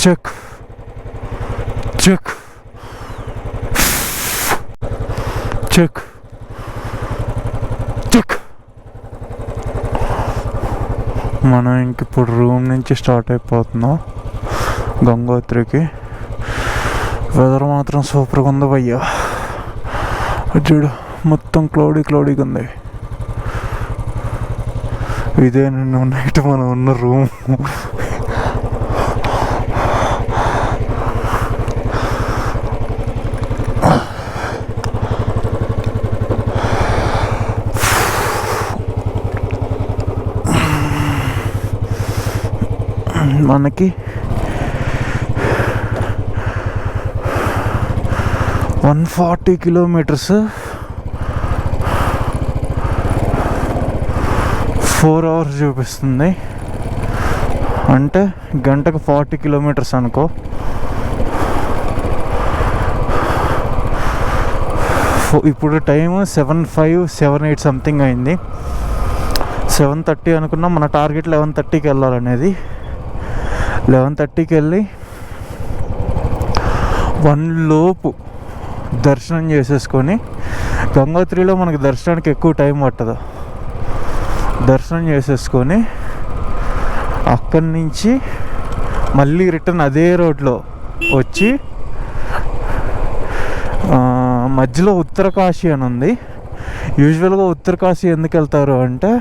Check check check check. మనం ఇంక ఇప్పుడు రూమ్ నుంచి స్టార్ట్ అయిపోతున్నాం గంగోత్రికి. వెదర్ మాత్రం సూపర్గా ఉంది భయ్యా. చూడు మొత్తం క్లౌడీగా ఉంది. ఇదే నిన్న నైట్ మనం ఉన్న రూమ్. మనకి 140 కిలోమీటర్స్ 4 hours చూపిస్తుంది. అంటే గంటకు 40 కిలోమీటర్స్ అనుకో. ఇప్పుడు టైం 7:05 7:08 సంథింగ్ అయింది. 7:30 అనుకున్నాం. మన టార్గెట్ 11:30కి వెళ్ళాలనేది. 11:30కి వెళ్ళి 1 లోపు దర్శనం చేసేసుకొని, గంగోత్రిలో మనకి దర్శనానికి ఎక్కువ టైం పట్టదు. దర్శనం చేసేసుకొని అక్కడి నుంచి మళ్ళీ రిటర్న్ అదే రోడ్లో వచ్చి మధ్యలో ఉత్తరకాశీ అని ఉంది. యూజువల్గా ఉత్తరకాశీ ఎందుకు వెళ్తారు అంటే,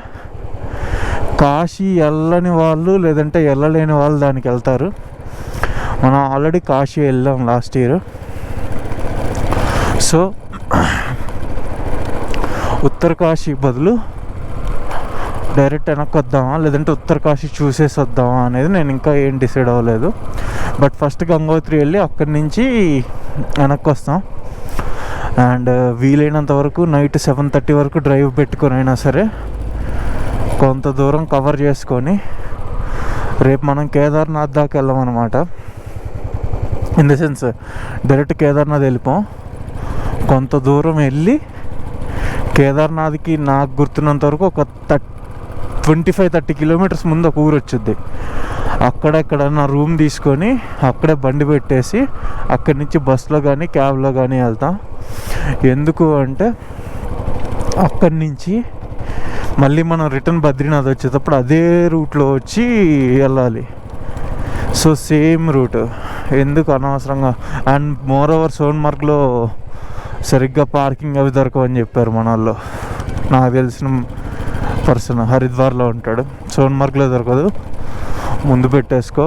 కాశీ వెళ్ళని వాళ్ళు లేదంటే వెళ్ళలేని వాళ్ళు దానికి వెళ్తారు. మనం ఆల్రెడీ కాశీ వెళ్ళాం లాస్ట్ ఇయర్. సో ఉత్తరకాశీ బదులు డైరెక్ట్ వెనక్కి వద్దామా లేదంటే ఉత్తరకాశీ చూసేసి వద్దామా అనేది నేను ఇంకా ఏం డిసైడ్ అవ్వలేదు. బట్ ఫస్ట్ గంగోత్రి వెళ్ళి అక్కడి నుంచి వెనక్కి వస్తాం. అండ్ వీలైనంత వరకు నైట్ 7:30 వరకు డ్రైవ్ పెట్టుకొని అయినా సరే కొంత దూరం కవర్ చేసుకొని రేపు మనం కేదార్నాథ్ దాకా వెళ్ళామన్నమాట. In the sense direct Kedarnath వెళ్ళిపోం. కొంత దూరం వెళ్ళి కేదార్నాథ్కి నాకు గుర్తున్నంత వరకు ఒక 25-30 కిలోమీటర్స్ ముందు ఒక ఊరు వచ్చింది. అక్కడెక్కడ నా రూమ్ తీసుకొని అక్కడే బండి పెట్టేసి అక్కడి నుంచి బస్లో కానీ క్యాబ్లో కానీ వెళ్తాం. ఎందుకు అంటే అక్కడి నుంచి మళ్ళీ మనం రిటర్న్ బద్రీనాథ్ వచ్చేటప్పుడు అదే రూట్లో వచ్చి వెళ్ళాలి. సో సేమ్ రూట్ ఎందుకు అనవసరంగా. అండ్ మోర్ ఓవర్ సోన్మార్గ్లో సరిగ్గా పార్కింగ్ అవి దొరకవని చెప్పారు మన వాళ్ళు. నాకు తెలిసిన పర్సన్ హరిద్వార్లో ఉంటాడు. సోన్మార్గ్లో దొరకదు, ముందు పెట్టేసుకో.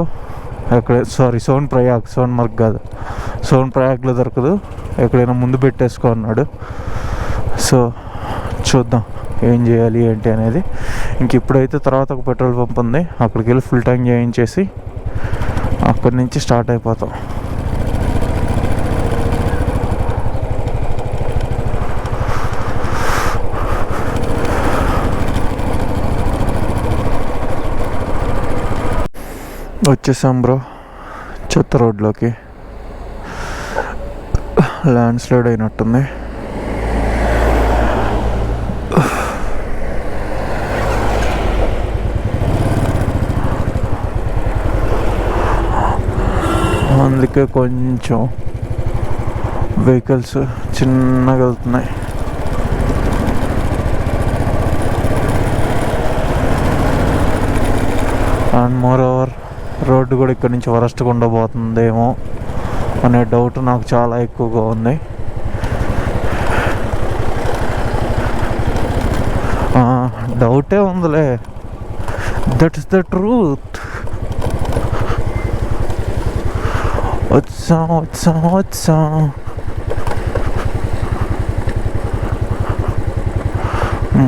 సోన్మార్గ్ కాదు, సోన్ప్రయాగ్లో దొరకదు, ఎక్కడైనా ముందు పెట్టేసుకో అన్నాడు. సో చూద్దాం ఏం చేయాలి ఏంటి అనేది. ఇంక ఇప్పుడైతే తర్వాత ఒక పెట్రోల్ పంప్ ఉంది, అక్కడికి వెళ్ళి ఫుల్ ట్యాంక్ చేయించేసి అక్కడి నుంచి స్టార్ట్ అయిపోతాం. వచ్చేసాం బ్రో చెత్త రోడ్లోకి. ల్యాండ్ స్లైడ్ అయినట్టుంది. అందుకే కొంచెం వెహికల్స్ చిన్నగా వెళ్తున్నాయి. అండ్ మోర్ ఓవర్ రోడ్డు కూడా ఇక్కడ నుంచి వరస్ట్గా ఉండబోతుందేమో అనే డౌట్ నాకు చాలా ఎక్కువగా ఉంది. డౌటే ఉందిలే, దట్ ఇస్ ద ట్రూత్. వచ్చాం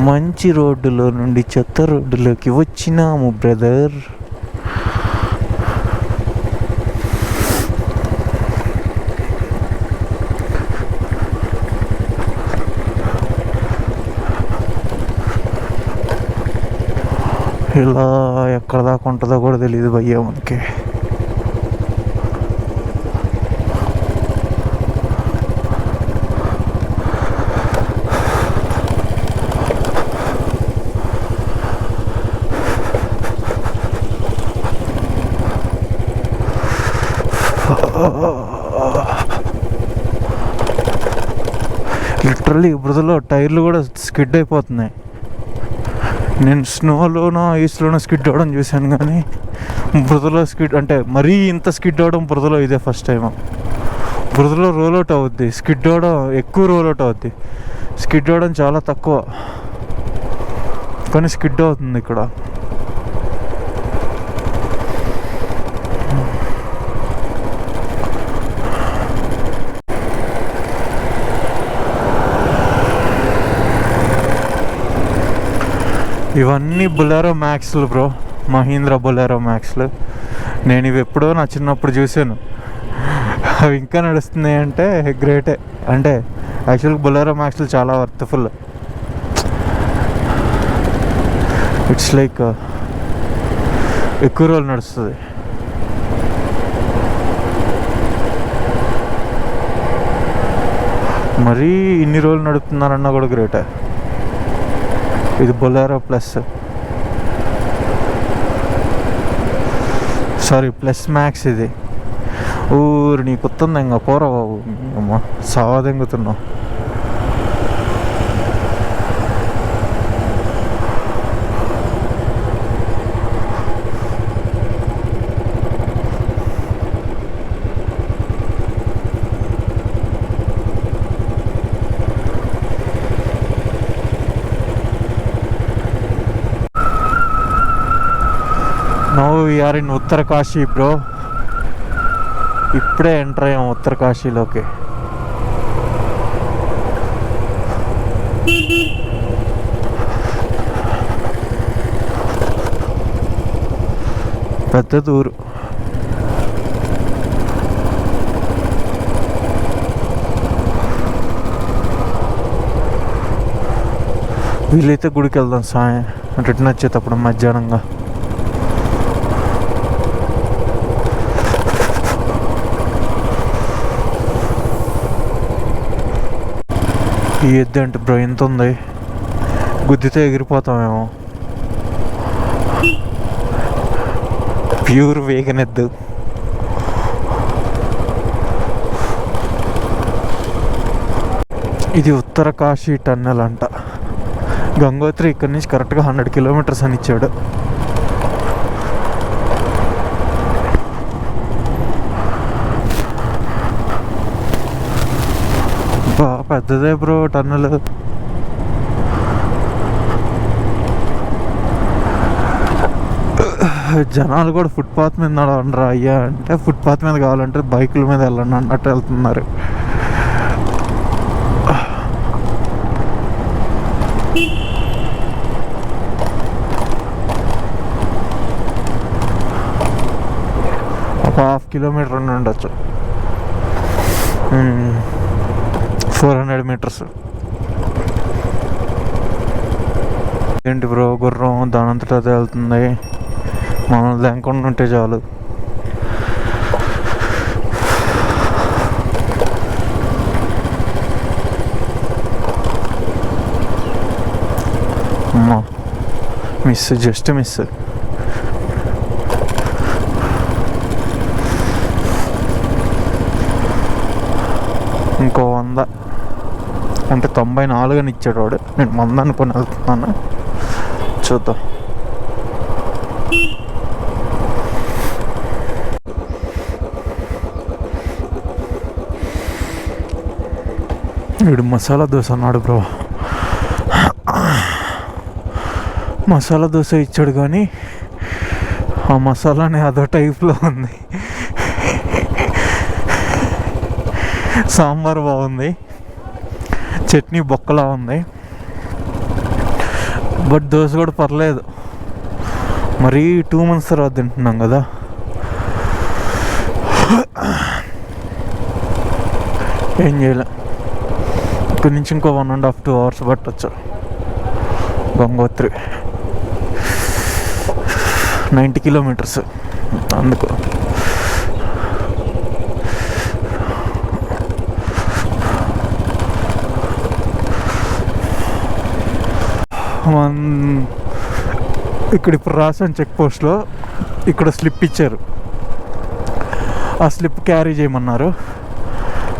మంచి రోడ్డులో నుండి చెత్త రోడ్డులోకి వచ్చినాము బ్రదర్. ఇలా ఎక్కడ దాకా ఉంటుందో కూడా తెలియదు భయ్యా మనకి. లిటరల్లీ బురదలో టైర్లు కూడా స్కిడ్ అయిపోతున్నాయి. నేను స్నోలోనో ఐస్లోనో స్కిడ్ అవ్వడం చూశాను, కానీ బురదలో స్కిడ్ అంటే మరీ ఇంత స్కిడ్ అవ్వడం బురదలో ఇదే ఫస్ట్ టైం. బురదలో రోల్ అవుట్ అవుద్ది, స్కిడ్ అవ్వడం ఎక్కువ రోల్ అవుట్ అవుద్ది. స్కిడ్ అవ్వడం చాలా తక్కువ, కానీ స్కిడ్ అవుతుంది ఇక్కడ. ఇవన్నీ బొలెరో మ్యాక్స్లు బ్రో, మహీంద్రా బొలెరో మ్యాక్స్లు. నేను ఇవి ఎప్పుడో నా చిన్నప్పుడు చూశాను, అవి ఇంకా నడుస్తున్నాయి అంటే గ్రేటే. అంటే యాక్చువల్గా బొలెరో మ్యాక్స్లు చాలా వర్త్ఫుల్. ఇట్స్ లైక్ ఎక్కువ రోజులు నడుస్తుంది. మరీ ఇన్ని రోజులు నడుపుతున్నారన్నా కూడా గ్రేటే. ఇది Bolero plus, sorry plus max. ఇది ఊరు నీ కుత్తుంది ఇంకా పోరా బాబు, అమ్మ సావదెంగుతున్నావు. Now we are in Uttarkashi bro. ఇప్పుడే ఎంటర్ అయ్యాం ఉత్తరకాశీలోకి. పెద్ద ఊరు. వీలైతే గుడికి వెళ్దాం సాయం రిటర్న్ వచ్చేటప్పుడు మధ్యాహ్నంగా. ఈ ఎద్దు అంటే బ్రో ఎంత ఉంది, గుద్దితే ఎగిరిపోతామేమో. ప్యూర్ వేగన్ ఎద్దు. ఇది ఉత్తరకాశీ టన్నెల్ అంట. గంగోత్రి ఇక్కడి నుంచి కరెక్ట్గా 100 కిలోమీటర్స్ అని ఇచ్చాడు. పెద్దదే బ్రో టన్నెల్. జనాలు కూడా ఫుట్పాత్ మీద నడవండిరా అయ్యా అంటే, ఫుట్పాత్ మీద కావాలంటే బైకుల మీద వెళ్ళండి అన్నట్టు వెళ్తున్నారు. ఒక 1/2 కిలోమీటర్ ఉండొచ్చు, 400 మీటర్స్. ఏంటి బ్రో గుర్రం దానంతటా అదే వెళ్తుంది, మనల్ని లేకుండా ఉంటే చాలు. అమ్మా మిస్, జస్ట్ మిస్. ఇంకో 100 అంటే 94 అని ఇచ్చాడు వాడు. నేను 100 అనుకుని వెళ్తున్నాను, చూద్దాం. వీడు మసాలా దోశ అన్నాడు బ్రో. మసాలా దోశ ఇచ్చాడు కానీ ఆ మసాలానే అదో టైప్లో ఉంది. సాంబార్ బాగుంది, చట్నీ బొక్కలా ఉంది, బట్ దోశ కూడా పర్లేదు. మరీ 2 months తర్వాత తింటున్నాం కదా. ఏం చేయలే, ఇక్కడి నుంచి ఇంకో 1.5-2 hours పట్టచ్చు. గంగోత్రి 90 కిలోమీటర్స్. అందుకు ఇక్కడ ఇప్పుడు రాసాను చెక్ పోస్ట్లో, ఇక్కడ స్లిప్ ఇచ్చారు, ఆ స్లిప్ క్యారీ చేయమన్నారు.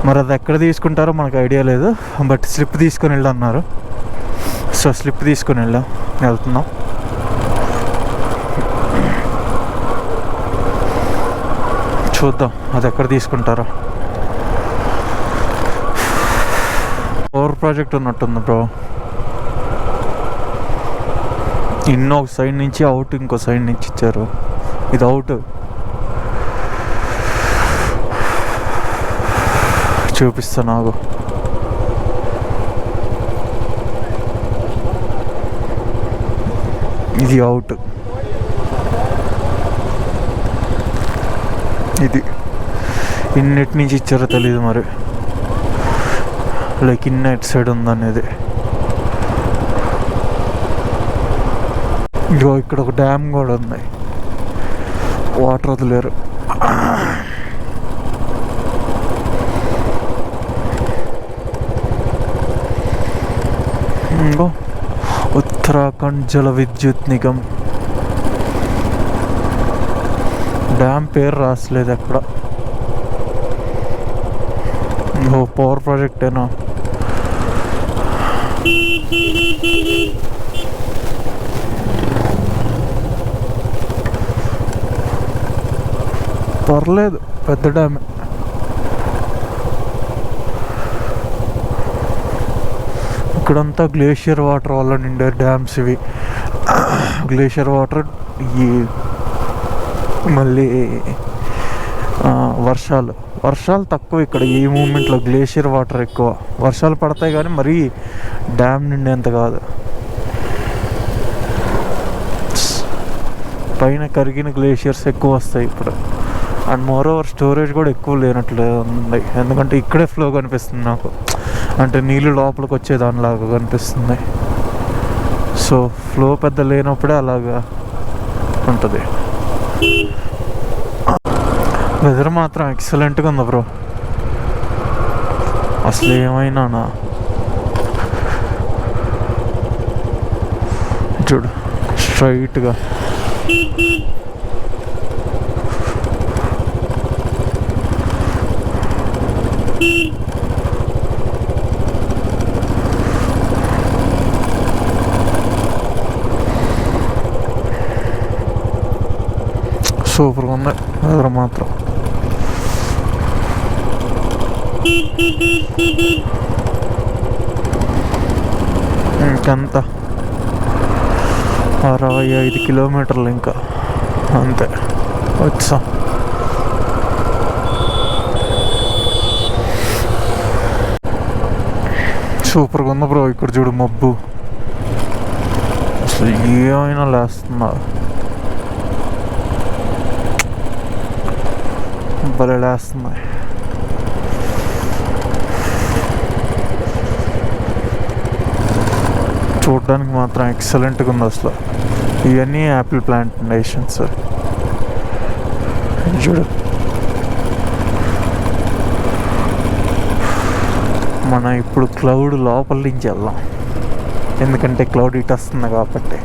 మరి అది ఎక్కడ తీసుకుంటారో మనకు ఐడియా లేదు. బట్ స్లిప్ తీసుకొని వెళ్ళన్నారు. సో స్లిప్ తీసుకొని వెళ్తున్నాం. చూద్దాం అది ఎక్కడ తీసుకుంటారో. పవర్ ప్రాజెక్ట్ ఉన్నట్టుంది బ్రో. ఒక సైడ్ నుంచి అవుట్, ఇంకో సైడ్ నుంచి ఇచ్చారు. ఇది అవుట్. చూపిస్తా నాకు. ఇది అవుట్. ఇది ఇన్నిటి నుంచి ఇచ్చారో తెలీదు మరి. లైక్ ఇట్ సైడ్ ఉందనేది. ఇగో ఇక్కడ ఒక డ్యామ్ కూడా ఉంది, వాటర్ వదిలేరు. ఇంకో ఉత్తరాఖండ్ జల విద్యుత్ నిగమ్. డ్యామ్ పేరు రాసలేదు అక్కడ. ఇంకో పవర్ ప్రాజెక్టేనా. పర్లేదు, పెద్ద డ్యామ్. ఇక్కడంతా గ్లేషియర్ వాటర్ వల్ల నిండే డ్యామ్స్ ఇవి. గ్లేషియర్ వాటర్, ఈ మళ్ళీ వర్షాలు తక్కువ ఇక్కడ. ఈ మూమెంట్లో గ్లేషియర్ వాటర్ ఎక్కువ. వర్షాలు పడతాయి కానీ మరీ డ్యామ్ నిండేంత కాదు. పైన కరిగిన గ్లేషియర్స్ ఎక్కువ వస్తాయి ఇప్పుడు. అండ్ మోర్ ఓవర్ స్టోరేజ్ కూడా ఎక్కువ లేనట్లు ఉంది. ఎందుకంటే ఇక్కడే ఫ్లో కనిపిస్తుంది నాకు, అంటే నీళ్ళు లోపలికి వచ్చేదానిలాగా కనిపిస్తుంది. సో ఫ్లో పెద్ద లేనప్పుడే అలాగా ఉంటుంది. వెదర్ మాత్రం ఎక్సలెంట్గా ఉంది బ్రో. అసలు ఏమైనా చూడు స్ట్రైట్గా. సూపర్గా ఉంది వెదర్ మాత్రం. ఇంకెంత 65 కిలోమీటర్లు ఇంకా, అంతే వచ్చా. సూపర్గా ఉంది బ్రో. ఇక్కడ చూడు మబ్బు, అసలు ఏమైనా లేస్తున్నా. భలే లేస్తున్నాయి. చూడడానికి మాత్రం ఎక్సలెంట్గా ఉంది అసలు. ఇవన్నీ యాపిల్ ప్లాంటేషన్స్ చూడు. మనం ఇప్పుడు క్లౌడ్ లోపల నుంచి వెళ్దాం, ఎందుకంటే క్లౌడ్ ఇటు వస్తుంది కాబట్టి.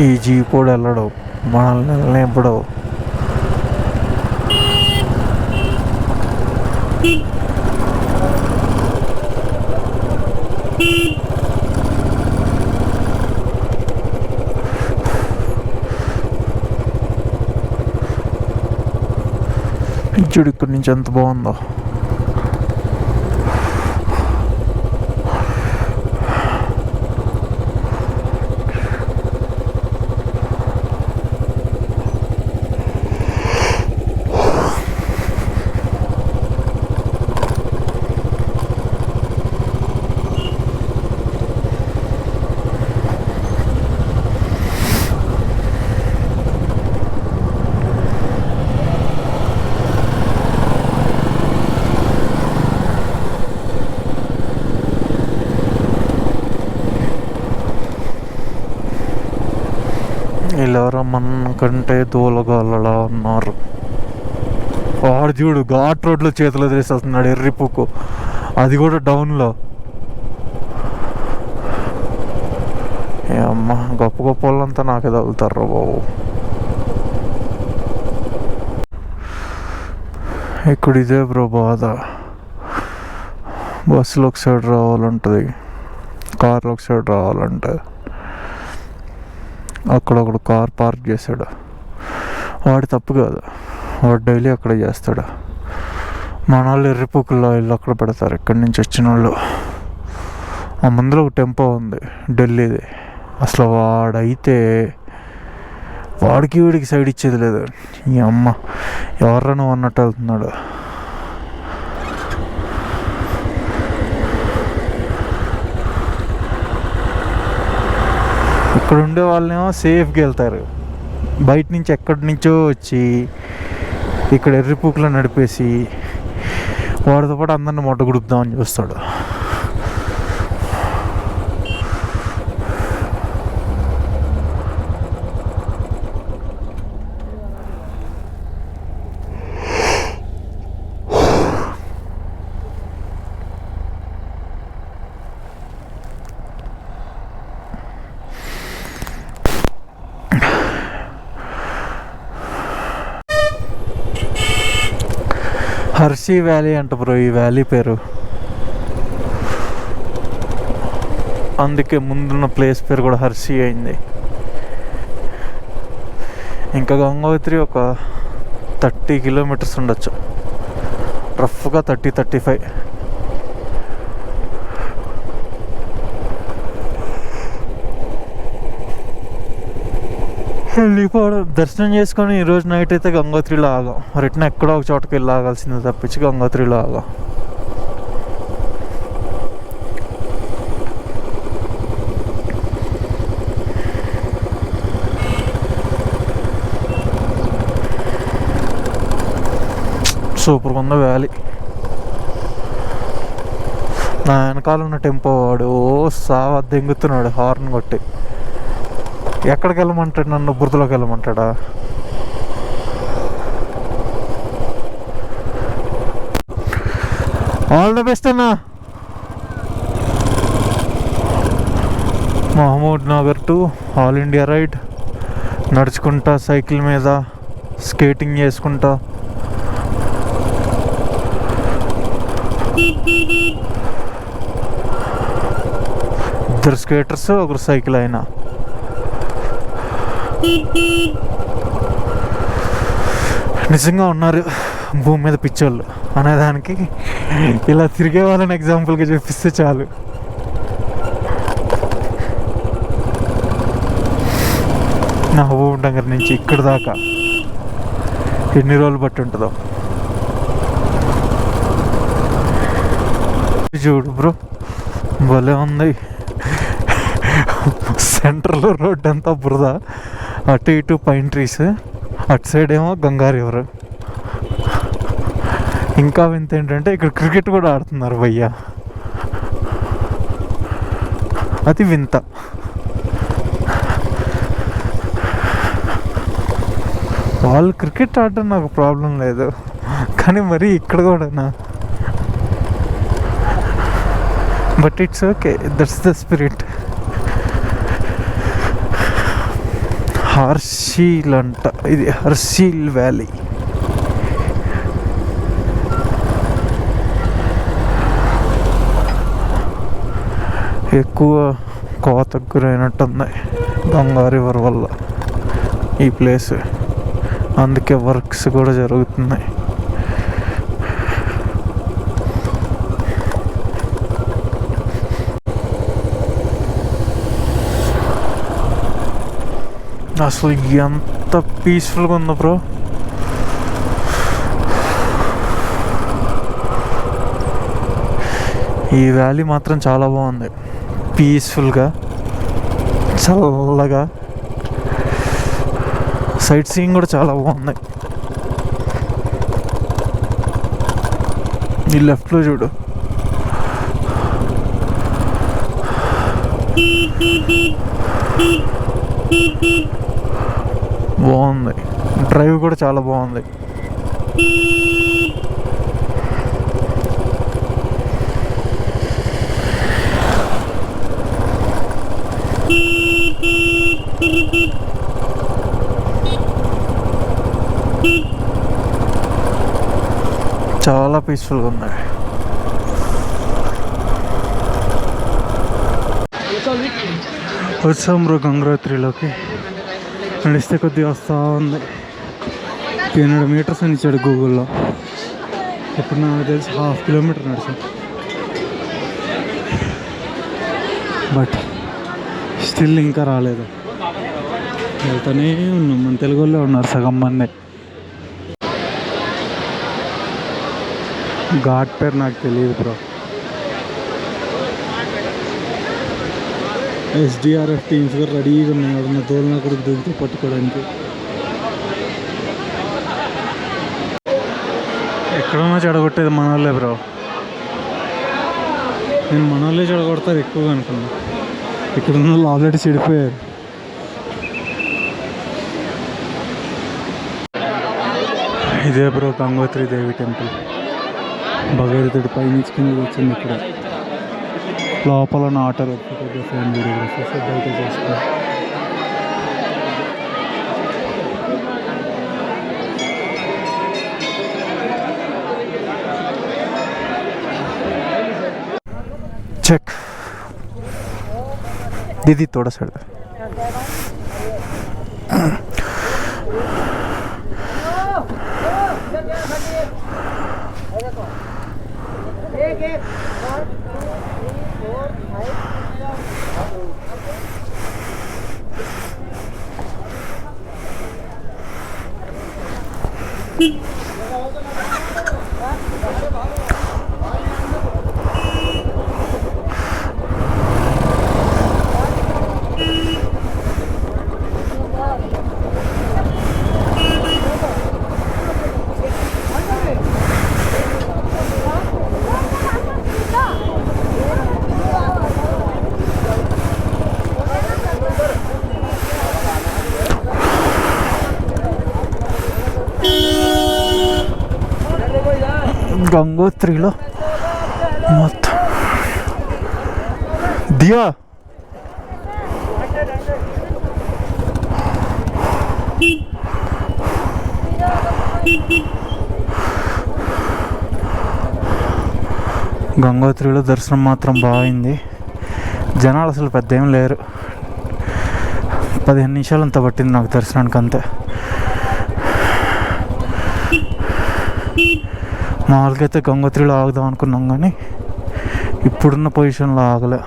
ఈ జీపోడు వెళ్ళడు, మనల్ని వెళ్ళనివ్వడు. చూడు ఇక్కడి నుంచి ఎంత బాగుందో. వీళ్ళెవరో మన కంటే దూలగాళ్ళలా ఉన్నారు. వాడు చూడు ఘాట్ రోడ్లో చేతిలో తీసేస్తున్నాడు ఎర్రిపుక్కు, అది కూడా డౌన్లో. ఏ అమ్మ, గొప్ప గొప్ప వాళ్ళంతా నాకే తగులుతారు బాబు. ఇక్కడ ఇదే బ్రో బాధ. బస్సులో ఒక సైడ్ రావాలంటుంది, కార్లో ఒక సైడ్ రావాలంటే. అక్కడ ఒకడు కార్ పార్క్ చేశాడు, వాడి తప్పు కాదు, వాడు డైలీ అక్కడే చేస్తాడు. మన వాళ్ళు ఎర్రిపుక్కుల్లో ఇల్లు అక్కడ పెడతారు ఇక్కడి నుంచి వచ్చిన వాళ్ళు. ఆ ముందులో ఒక టెంపో ఉంది ఢిల్లీది, అసలు వాడైతే వాడికి వీడికి సైడ్ ఇచ్చేది లేదు. ఈ అమ్మ ఎవర్రా నువ్వు అన్నట్టు వెళ్తున్నాడు. ఇక్కడ ఉండే వాళ్ళేమో సేఫ్గా వెళ్తారు, బయట నుంచి ఎక్కడి నుంచో వచ్చి ఇక్కడ ఎర్రిపూకులో నడిపేసి వాడితో పాటు అందరిని మొట్ట గుడుపుదామని చూస్తాడు. హర్షీ వ్యాలీ అంట బ్రో ఈ వ్యాలీ పేరు, అందుకే ముందున్న ప్లేస్ పేరు కూడా హర్షీ అయింది. ఇంకా గంగోత్రి ఒక 30 కిలోమీటర్స్ ఉండొచ్చు, రఫ్గా 35. వెళ్ళిపోవడం, దర్శనం చేసుకొని ఈరోజు నైట్ అయితే గంగోత్రిలో ఆగాం. రిటర్న్ ఎక్కడో ఒక చోటకి వెళ్ళి ఆగాల్సింది తప్పించి గంగోత్రిలో ఆగాం. సూపర్గా ఉంది వ్యాలీ. నా వెనకాల ఉన్న టెంపో వాడు సావా దెంగుతున్నాడు హార్న్ కొట్టి. ఎక్కడికి వెళ్ళమంటాడు నన్ను, బురదలోకి వెళ్ళమంటాడా? ఆల్ ద బెస్ట్ అన్నా. Mahmood Nagar to all India ride, నడుచుకుంటా, సైకిల్ మీద, స్కేటింగ్ చేసుకుంటా. ఇద్దరు స్కేటర్స్, ఒకరు సైకిల్ అయినా. నిజంగా ఉన్నారు భూమి మీద పిచ్చోళ్ళు అనేదానికి ఇలా తిరిగే వాళ్ళని ఎగ్జాంపుల్గా చూపిస్తే చాలు. నా భూమి దగ్గర నుంచి ఇక్కడ దాకా ఎన్ని రోజులు బట్టి ఉంటుందో చూడు బ్రో, భలే ఉంది. సెంటర్లో రోడ్ అంతా బురద, అటు ఇటు పైన్ ట్రీస్, అటు సైడ్ ఏమో గంగా రివర్. ఇంకా వింత ఏంటంటే ఇక్కడ క్రికెట్ కూడా ఆడుతున్నారు భయ్యా, అది వింత. వాళ్ళు క్రికెట్ ఆడడం నాకు ప్రాబ్లం లేదు, కానీ మరి ఇక్కడ కూడానా? But it's okay, that's the spirit. Harsil అంట, ఇది హర్షీల్ వ్యాలీ. ఎక్కువ కోతకు గురైనట్టుంది గంగా రివర్ వల్ల ఈ ప్లేస్, అందుకే వర్క్స్ కూడా జరుగుతున్నాయి. అసలు ఎంత పీస్ఫుల్గా ఉందో బ్రో. ఈ వ్యాలీ మాత్రం చాలా బాగుంది, పీస్ఫుల్గా, చల్లగా. సైట్ సీయింగ్ కూడా చాలా బాగుంది. ఈ లెఫ్ట్లో చూడు, బాగుంది, డ్రైవ్ కూడా చాలా బాగుంది. చాలా పీస్ఫుల్గా ఉంది. వచ్చాం బ్రో గంగోత్రిలోకి. నడిస్తే కొద్దిగా వస్తూ ఉంది. 200 మీటర్స్ అని ఇచ్చాడు గూగుల్లో. ఇప్పుడు నాకు తెలిసి 1/2 కిలోమీటర్ నడిచాం. బట్ స్టిల్ ఇంకా రాలేదు. వెళ్తానే ఉన్నాం. మన తెలుగు వాళ్ళే ఉన్నారు సగం మంది. ఘాట్ పేరు నాకు తెలియదు బ్రో. ఎస్డిఆర్ఎఫ్ టీమ్స్ కూడా రెడీగా ఉన్నాయి. ఎవరన్నా తోలినా కూడా దిగుతూ పట్టుకోవడానికి. ఎక్కడన్నా చెడగొట్టేది మన వాళ్ళే బ్రో. నేను మన వాళ్ళే చెడగొడతారు ఎక్కువగా అనుకున్నా. ఇక్కడ ఉన్న వాళ్ళు ఆల్రెడీ చెడిపోయారు. ఇదే బ్రో గంగోత్రి దేవి టెంపుల్. భగీరథుడి పైనుంచి కింద వచ్చింది. ఇక్కడ లోపల నాటర్ ఫోటోగ్రఫీ అండ్ వీడియోగ్రఫీ బయట చేస్తారు. చెక్ दीदी थोड़ा सा గంగోత్రిలో మొత్తం దియా గంగోత్రిలో దర్శనం మాత్రం బాగుంది. జనాలు అసలు పెద్ద ఏం లేరు. 15 నిమిషాలు అంత పట్టింది నాకు దర్శనానికి అంతే. మామూలుగా అయితే గంగోత్రిలో ఆగుదాం అనుకున్నాం కానీ ఇప్పుడున్న పొజిషన్లో ఆగలే.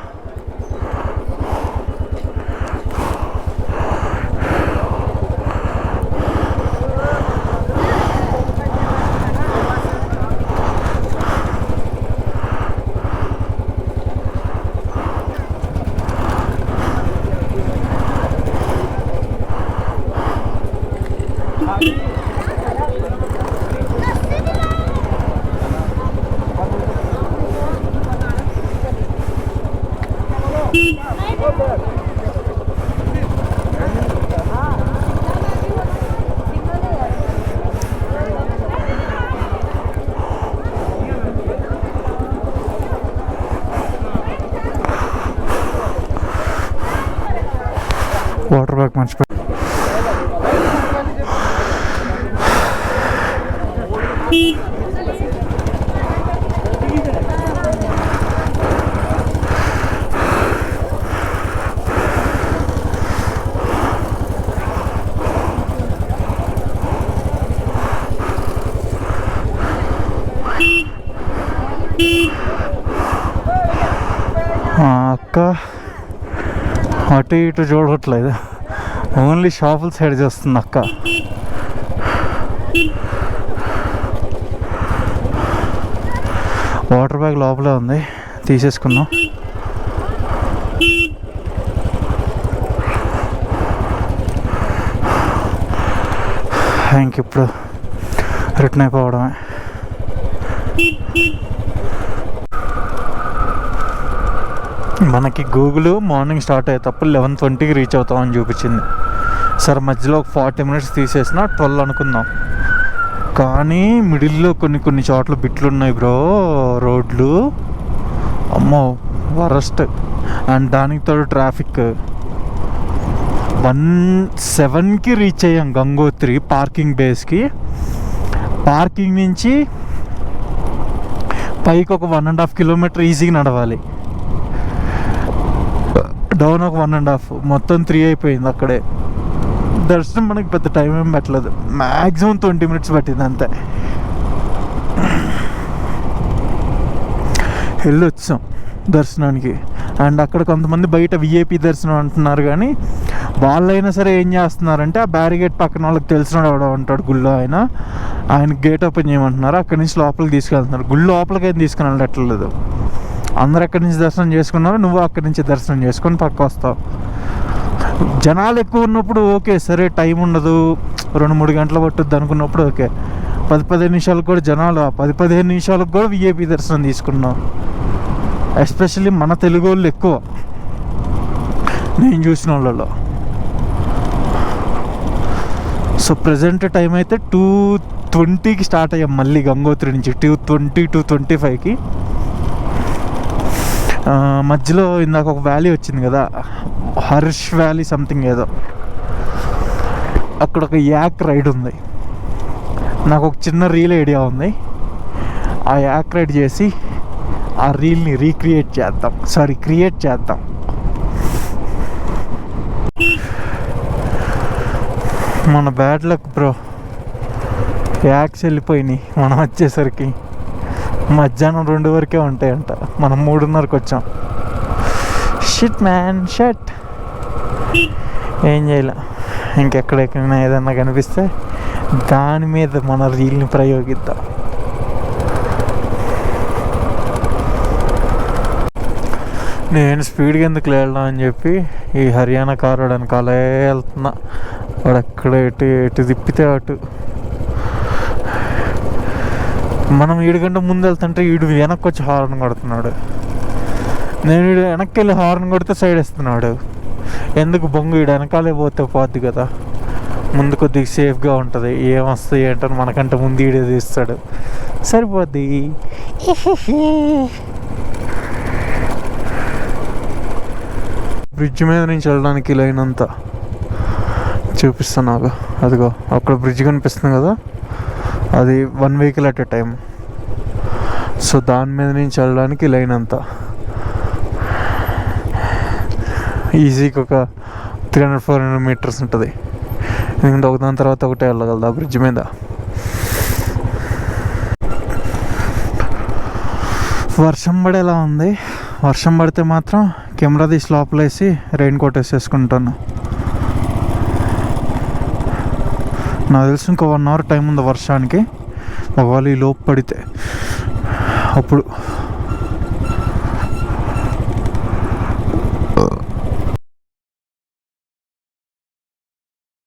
వాటర్ బ్యాగ్ మర్చిపోయి అక్క అటు ఇటు చూడట్లేదు. ఓన్లీ షాపుల సైడ్ చేస్తుంది అక్క. వాటర్ బ్యాగ్ లోపలే ఉంది, తీసేసుకున్నాం. ఇంకిప్పుడు రిటర్న్ అయిపోవడమే. మనకి గూగుల్ మార్నింగ్ స్టార్ట్ అయ్యేటప్పుడు 11:20కి రీచ్ అవుతామని చూపించింది. సరే మధ్యలో ఒక 40 minutes తీసేసిన 12 అనుకుందాం. కానీ మిడిల్లో కొన్ని చోట్ల బిట్లు ఉన్నాయి బ్రో, రోడ్లు అమ్మో వరస్ట్. అండ్ దానికి తోడు ట్రాఫిక్. 1:07కి రీచ్ అయ్యాం గంగోత్రి పార్కింగ్ బేస్కి. పార్కింగ్ నుంచి పైకి ఒక 1.5 kilometer ఈజీగా నడవాలి, డౌన్ ఒక 1.5, మొత్తం 3 అయిపోయింది అక్కడే. దర్శనం మనకి పెద్ద టైం ఏం పెట్టలేదు, మ్యాక్సిమం 20 minutes పట్టింది అంతే. వెళ్ళొచ్చాం దర్శనానికి. అండ్ అక్కడ కొంతమంది బయట విఐపి దర్శనం అంటున్నారు, కానీ వాళ్ళైనా సరే ఏం చేస్తున్నారంటే ఆ బ్యారిగేట్ పక్కన వాళ్ళకి తెలిసిన వాడు ఉంటాడు గుళ్ళో, ఆయన గేట్ ఓపెన్ చేయమంటున్నారు, అక్కడి నుంచి లోపలికి తీసుకెళ్తున్నారు. గుళ్ళు లోపలికి ఏం తీసుకుని వెళ్ళట్లేదు, అందరు అక్కడి నుంచి దర్శనం చేసుకున్నారు, నువ్వు అక్కడి నుంచి దర్శనం చేసుకొని పక్క వస్తావు. జనాలు ఎక్కువ ఉన్నప్పుడు ఓకే, సరే టైం ఉండదు 2-3 గంటలు పట్టుద్ది అనుకున్నప్పుడు ఓకే. 10-15 నిమిషాలకు కూడా జనాలు, 10-15 నిమిషాలకు కూడా విఐపి దర్శనం తీసుకున్నాం. ఎస్పెషల్లీ మన తెలుగు వాళ్ళు ఎక్కువ నేను చూసిన వాళ్ళలో. సో ప్రజెంట్ టైం అయితే 2:20కి స్టార్ట్ అయ్యాం మళ్ళీ గంగోత్రి నుంచి, 2:20, 2:25కి. మధ్యలో ఇందాక ఒక వ్యాలీ వచ్చింది కదా, హర్ష్ వ్యాలీ సంథింగ్ ఏదో, అక్కడ ఒక యాక్ రైడ్ ఉంది. నాకు ఒక చిన్న రీల్ ఐడియా ఉంది, ఆ యాక్ రైడ్ చేసి ఆ రీల్ని క్రియేట్ చేద్దాం. మన బ్యాడ్ లక్ బ్రో, యాక్స్ వెళ్ళిపోయినాయి. మనం వచ్చేసరికి మధ్యాహ్నం 2 వరకే ఉంటాయంట, మనం 3:30కి వచ్చాం. Shit man shut. ఏం చేయలే, ఇంకెక్కడెక్కడైనా ఏదన్నా కనిపిస్తే దాని మీద మన రీల్ని ప్రయోగిద్దాం. నేను స్పీడ్గా ఎందుకు వెళ్ళడం అని చెప్పి ఈ హర్యానా కారు వెనకాలే వెళ్తున్నా. వాడు ఎక్కడ ఎటు తిప్పితే అటు. మనం 7 గంటల ముందు వెళ్తుంటే వీడు వెనక్కి వచ్చి హార్న్ కొడుతున్నాడు. నేను వీడు వెనక్కి వెళ్ళి హార్న్ కొడితే సైడ్ వేస్తున్నాడు. ఎందుకు బొంగు, వీడు వెనకాలే పోద్ది కదా, ముందు కొద్దిగా సేఫ్గా ఉంటుంది. ఏమొస్తాయి ఏంటని మనకంటే ముందు వీడియో తీస్తాడు, సరిపోద్ది. బ్రిడ్జ్ మీద నుంచి వెళ్ళడానికి లైన్ అంతా చూపిస్తాను నాకు. అదిగో అక్కడ బ్రిడ్జ్ కనిపిస్తుంది కదా, అది 1 vehicle at a time. So దాని మీద నుంచి వెళ్ళడానికి లైన్ అంతా ఈజీగా ఒక 300-400 meters ఉంటుంది. ఎందుకంటే ఒకదాని తర్వాత ఒకటే వెళ్ళగలదు ఆ బ్రిడ్జ్ మీద. వర్షం పడేలా ఉంది. వర్షం పడితే మాత్రం కెమెరా తీసి లోపలేసి రెయిన్ కోట్ వేసేసుకుంటాను. నాకు తెలిసి ఇంకో 1 hour టైం ఉంది వర్షానికి. ఒకవేళ ఈ లోపు పడితే అప్పుడు